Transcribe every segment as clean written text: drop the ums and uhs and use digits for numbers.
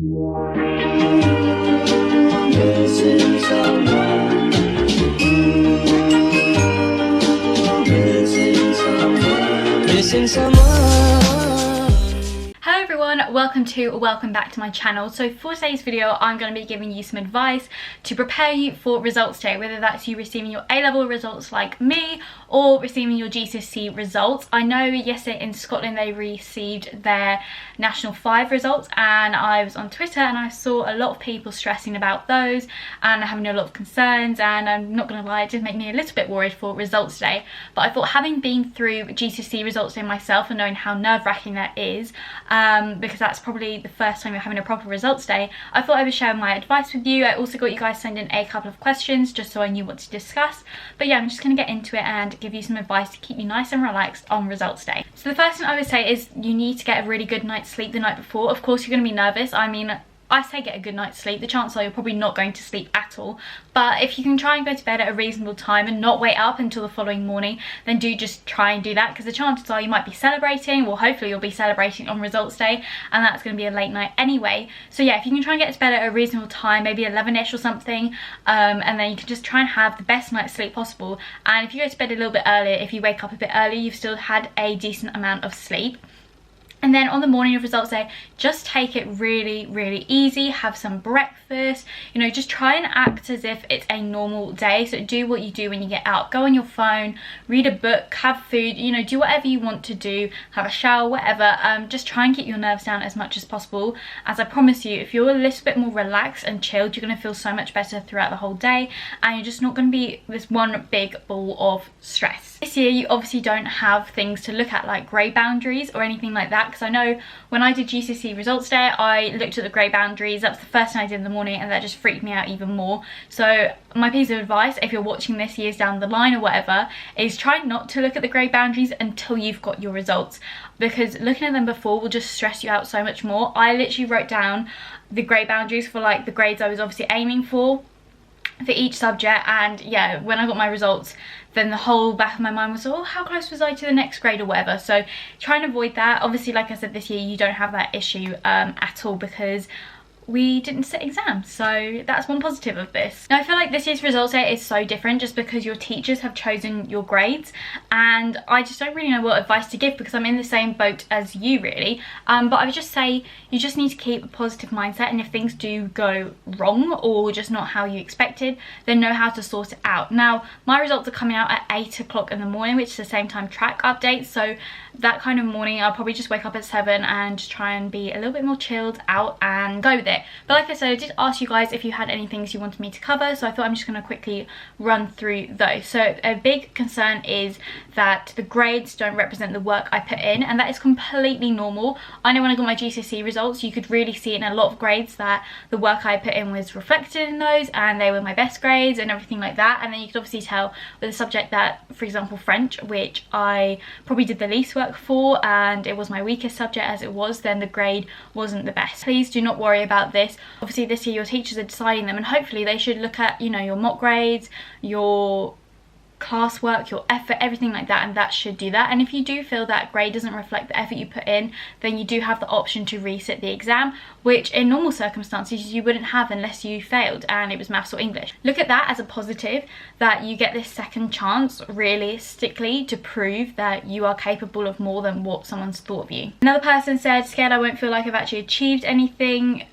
Missing someone. Hello everyone, welcome back to my channel. So for today's video, I'm going to be giving you some advice to prepare you for results day, whether that's you receiving your A-level results like me or receiving your GCSE results. I know yesterday in Scotland they received their National 5 results, and I was on Twitter and I saw a lot of people stressing about those and having a lot of concerns, and I'm not going to lie, it did make me a little bit worried for results day. But I thought, having been through GCSE results day myself and knowing how nerve-wracking that is, because that's probably the first time you're having a proper results day, I thought I would share my advice with you. I also got you guys send in a couple of questions just so I knew what to discuss. But yeah, I'm just going to get into it and give you some advice to keep you nice and relaxed on results day. So the first thing I would say is you need to get a really good night's sleep the night before. Of course, you're going to be nervous. I mean, I say get a good night's sleep. The chances are you're probably not going to sleep at all. But if you can try and go to bed at a reasonable time and not wait up until the following morning, then do just try and do that, because the chances are you might be celebrating, well, hopefully you'll be celebrating on results day, and that's going to be a late night anyway. So yeah, if you can try and get to bed at a reasonable time, maybe 11ish or something, and then you can just try and have the best night's sleep possible. And if you go to bed a little bit earlier, if you wake up a bit early, you've still had a decent amount of sleep. And then on the morning of results day, just take it really, really easy. Have some breakfast, you know, just try and act as if it's a normal day. So do what you do when you get out. Go on your phone, read a book, have food, you know, do whatever you want to do, have a shower, whatever. Just try and keep your nerves down as much as possible. As I promise you, if you're a little bit more relaxed and chilled, you're going to feel so much better throughout the whole day, and you're just not going to be this one big ball of stress. This year, you obviously don't have things to look at like grade boundaries or anything like that, because I know when I did GCSE results day, I looked at the grade boundaries. That's the first thing I did in the morning, and that just freaked me out even more. So my piece of advice, if you're watching this years down the line or whatever, is try not to look at the grade boundaries until you've got your results, because looking at them before will just stress you out so much more. I literally wrote down the grade boundaries for like the grades I was obviously aiming for each subject, and yeah, when I got my results, then the whole back of my mind was, oh, how close was I to the next grade or whatever. So try and avoid that. Obviously, like I said, this year you don't have that issue at all, because we didn't sit exams, so that's one positive of this. Now I feel like this year's results day is so different just because your teachers have chosen your grades, and I just don't really know what advice to give, because I'm in the same boat as you really. But I would just say you just need to keep a positive mindset, and if things do go wrong or just not how you expected, then know how to sort it out. Now my results are coming out at 8 o'clock in the morning, which is the same time track updates, so that kind of morning I'll probably just wake up at 7 and just try and be a little bit more chilled out and go with it. But like I said, I did ask you guys if you had any things you wanted me to cover, so I thought I'm just going to quickly run through those. So a big concern is that the grades don't represent the work I put in, and that is completely normal. I know when I got my GCSE results, you could really see in a lot of grades that the work I put in was reflected in those, and they were my best grades and everything like that. And then you could obviously tell with a subject that, for example, French, which I probably did the least work for and it was my weakest subject as it was, then the grade wasn't the best. Please do not worry about this. Obviously this year your teachers are deciding them, and hopefully they should look at, you know, your mock grades, your classwork, your effort, everything like that, and that should do that. And if you do feel that grade doesn't reflect the effort you put in, then you do have the option to resit the exam, which in normal circumstances you wouldn't have unless you failed and it was maths or English. Look at that as a positive, that you get this second chance realistically to prove that you are capable of more than what someone's thought of you. Another person said, scared I won't feel like I've actually achieved anything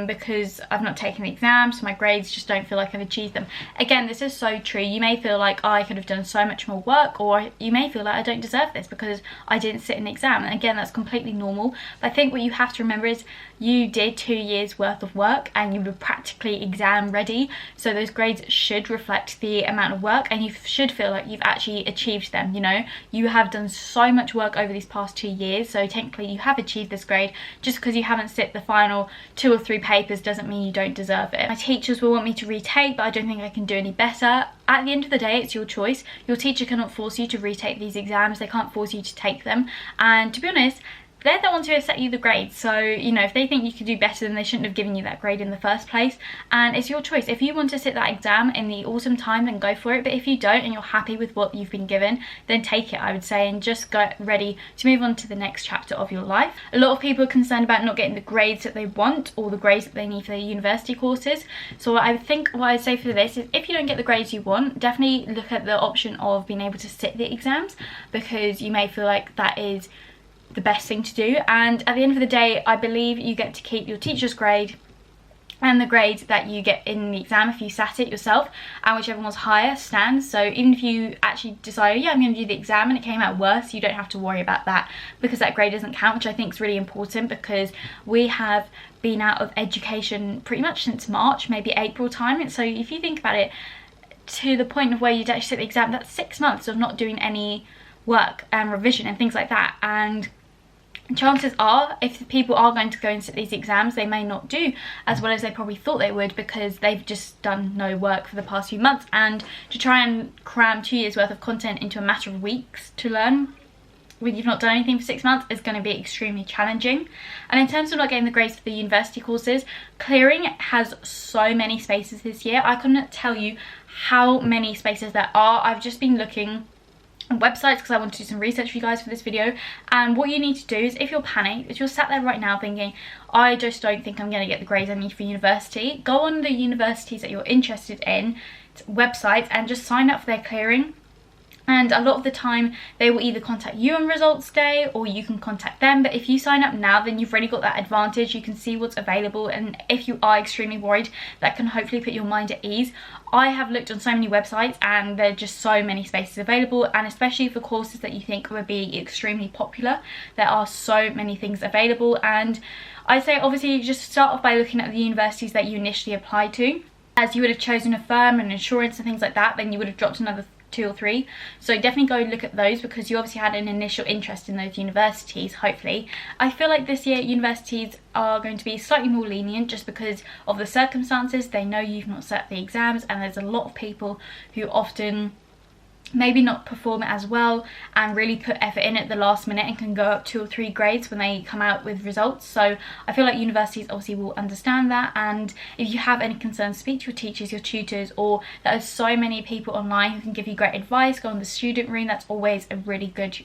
because I've not taken the exam, so my grades just don't feel like I've achieved them. Again, this is so true. You may feel like, oh, I could have done so much more work, or you may feel like I don't deserve this because I didn't sit an exam, and again, that's completely normal. But I think what you have to remember is you did 2 years worth of work and you were practically exam ready, so those grades should reflect the amount of work, and you should feel like you've actually achieved them. You know, you have done so much work over these past 2 years, so technically you have achieved this grade. Just because you haven't sit the final 2 or 3 papers doesn't mean you don't deserve it. My teachers will want me to retake, but I don't think I can do any better. At the end of the day, it's your choice. Your teacher cannot force you to retake these exams. They can't force you to take them, and to be honest, they're the ones who have set you the grade. So, you know, if they think you could do better, then they shouldn't have given you that grade in the first place. And it's your choice. If you want to sit that exam in the autumn time, then go for it. But if you don't and you're happy with what you've been given, then take it, I would say, and just get ready to move on to the next chapter of your life. A lot of people are concerned about not getting the grades that they want or the grades that they need for their university courses. So I think what I'd say for this is, if you don't get the grades you want, definitely look at the option of being able to sit the exams, because you may feel like that is the best thing to do. And at the end of the day, I believe you get to keep your teacher's grade and the grade that you get in the exam if you sat it yourself, and whichever one's higher stands. So even if you actually decide, yeah, I'm going to do the exam, and it came out worse, you don't have to worry about that, because that grade doesn't count, which I think is really important, because we have been out of education pretty much since March, maybe April time. And so if you think about it, to the point of where you'd actually sit the exam, that's 6 months of not doing any work and revision and things like that. And chances are, if people are going to go and sit these exams, they may not do as well as they probably thought they would, because they've just done no work for the past few months. And to try and cram 2 years worth of content into a matter of weeks to learn when you've not done anything for 6 months is going to be extremely challenging. And in terms of not getting the grades for the university courses, clearing has so many spaces this year. I couldn't tell you how many spaces there are. I've just been looking on websites because I want to do some research for you guys for this video. And what you need to do is, if you're panicked, if you're sat there right now thinking, I just don't think I'm going to get the grades I need for university, go on the universities that you're interested in websites and just sign up for their clearing. And a lot of the time they will either contact you on results day or you can contact them. But if you sign up now, then you've already got that advantage. You can see what's available, and if you are extremely worried, that can hopefully put your mind at ease. I have looked on so many websites and there are just so many spaces available, and especially for courses that you think would be extremely popular, there are so many things available. And I say obviously just start off by looking at the universities that you initially applied to. As you would have chosen a firm and insurance and things like that, then you would have dropped another 2 or 3. So definitely go look at those, because you obviously had an initial interest in those universities, hopefully. I feel like this year universities are going to be slightly more lenient just because of the circumstances. They know you've not set the exams, and there's a lot of people who often maybe not perform it as well and really put effort in at the last minute and can go up 2 or 3 grades when they come out with results. So I feel like universities obviously will understand that, and if you have any concerns, speak to your teachers, your tutors, or there are so many people online who can give you great advice. Go on the student room, that's always a really good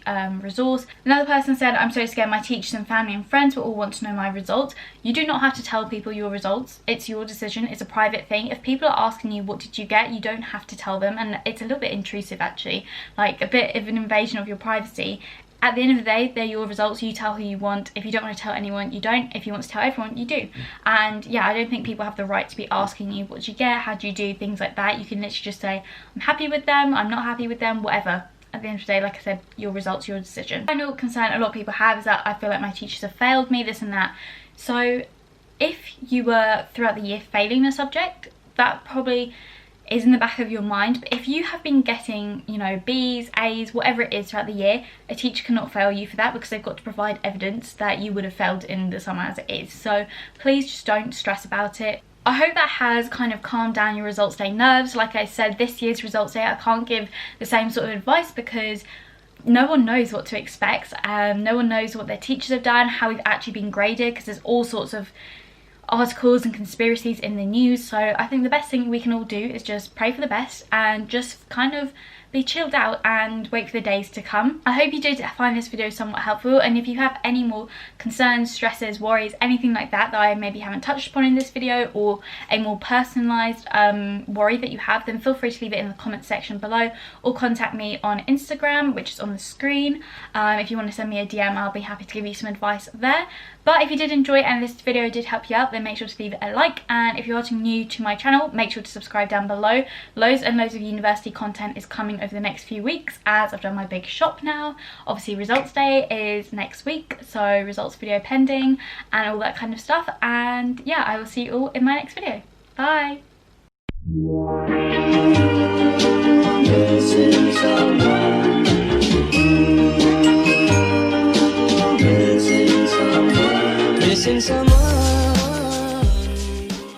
resource. Another person said, I'm so scared my teachers and family and friends will all want to know my results. You do not have to tell people your results. It's your decision. It's a private thing. If people are asking you what did you get, you don't have to tell them, and it's a little bit intrusive actually, like a bit of an invasion of your privacy. At the end of the day, they're your results. You tell who you want. If you don't want to tell anyone, you don't. If you want to tell everyone, you do. And yeah, I don't think people have the right to be asking you what you get, how do you do, things like that. You can literally just say, I'm happy with them, I'm not happy with them, whatever. At the end of the day, like I said, your results, your decision. Final concern a lot of people have is that I feel like my teachers have failed me, this and that. So if you were throughout the year failing a subject, that probably is in the back of your mind. But if you have been getting, you know, B's, A's, whatever it is throughout the year, a teacher cannot fail you for that, because they've got to provide evidence that you would have failed in the summer as it is. So please just don't stress about it. I hope that has kind of calmed down your results day nerves. Like I said, this year's results day, I can't give the same sort of advice because no one knows what to expect. No one knows what their teachers have done, how we've actually been graded, because there's all sorts of articles and conspiracies in the news. So I think the best thing we can all do is just pray for the best and just kind of be chilled out and wait for the days to come. I hope you did find this video somewhat helpful, and if you have any more concerns, stresses, worries, anything like that that I maybe haven't touched upon in this video, or a more personalised worry that you have, then feel free to leave it in the comment section below, or contact me on Instagram, which is on the screen. If you want to send me a DM, I'll be happy to give you some advice there. But if you did enjoy it and this video did help you out, then make sure to leave it a like, and if you are new to my channel, make sure to subscribe down below. Loads and loads of university content is coming over the next few weeks, as I've done my big shop now. Obviously results day is next week, so results video pending and all that kind of stuff. And yeah, I will see you all in my next video. Bye.